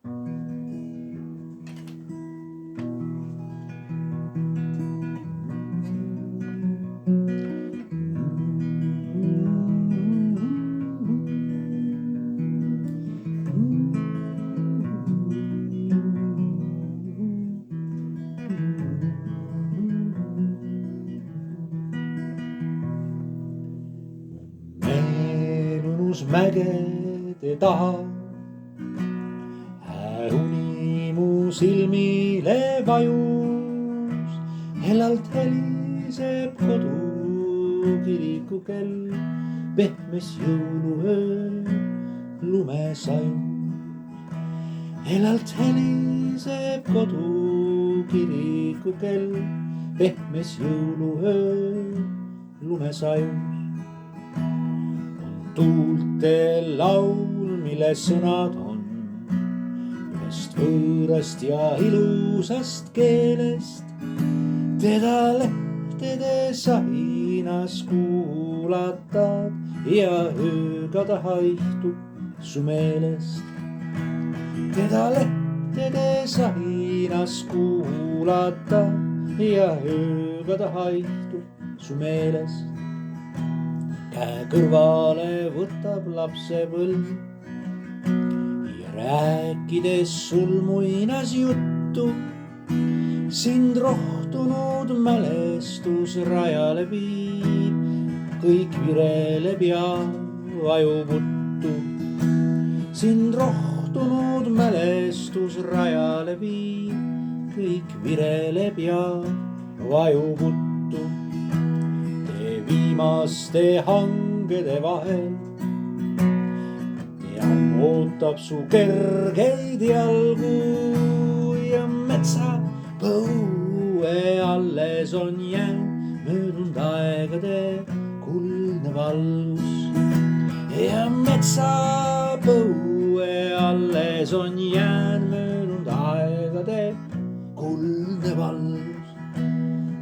Meenus mägede taha, uni mu silmile vajus. Hellalt heliseb kodu kirikukell, pehmes jõuluöö lumesajus. Hellalt heliseb kodu kirikukell, pehmes jõuluöö lumesajus. Tuulte laul, mille sõnad on ühest võõrast ja ilusast keelest. Teda lehtede sahinas kuulatad ja ööga ta haihtub su meelest. Teda lehtede sahinas kuulatad ja ööga ta haihtub su meelest. Käe kõrvale võtab lapsepõlv ja rääkides sul muinasjuttu, sind rohtunud mälestus rajale viib. Kõik vireleb ja vajub uttu. Sind rohtunud mälestus rajale viib. Kõik vireleb ja vajub uttu. Viimaste hangede vahel ja ootab su kergeid jalgu ja metsapõue alles on jäänud möödunud aegade kuldne valgus. Ja metsapõue alles on jäänud möödunud aegade kuldne valgus.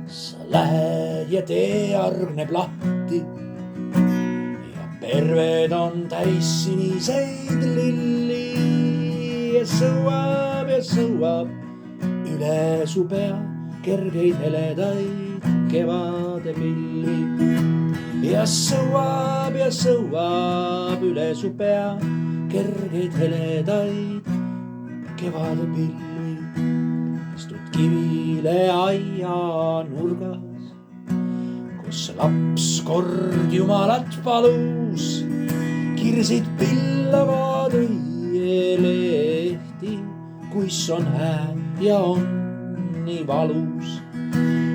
Sa lähed ja tee hargneb lahti ja perved on täis siniseid lilli ja sõuab üle su pea kergeid heledaid kevade pilvi. Ja sõuab üle su pea kergeid heledaid kevade pilvi. Istud kivile aia nurgas, kus laps kord Jumalat palus. Kirsid pillavad õielehti, kuis on hää ja on nii valus.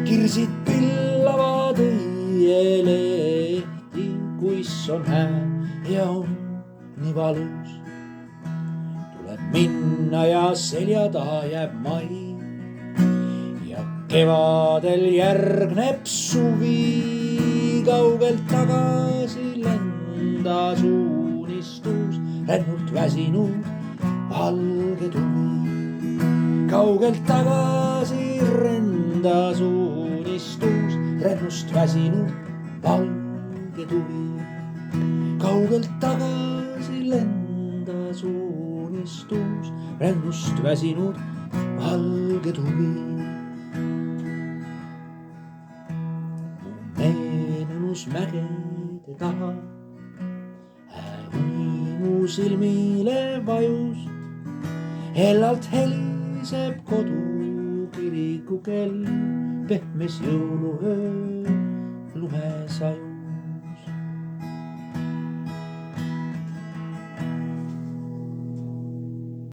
Kirsid pillavad õielehti, kuis on hää ja on nii valus. Tuleb minna ja selja taha jääb mai. Kevadel järgneb suvi, kaugelt tagasi lendas unistus, rännult väsinud valge tuvi. Kaugelt tagasi rendas unistus, rännust väsinud valge tuvi. Kaugelt tagasi lendas unistus, rännust väsinud valge tuvi. Meenus mägede taha, uni mu silmile vajus. Hellalt heliseb kodu kirikukell, pehmes jõuluöö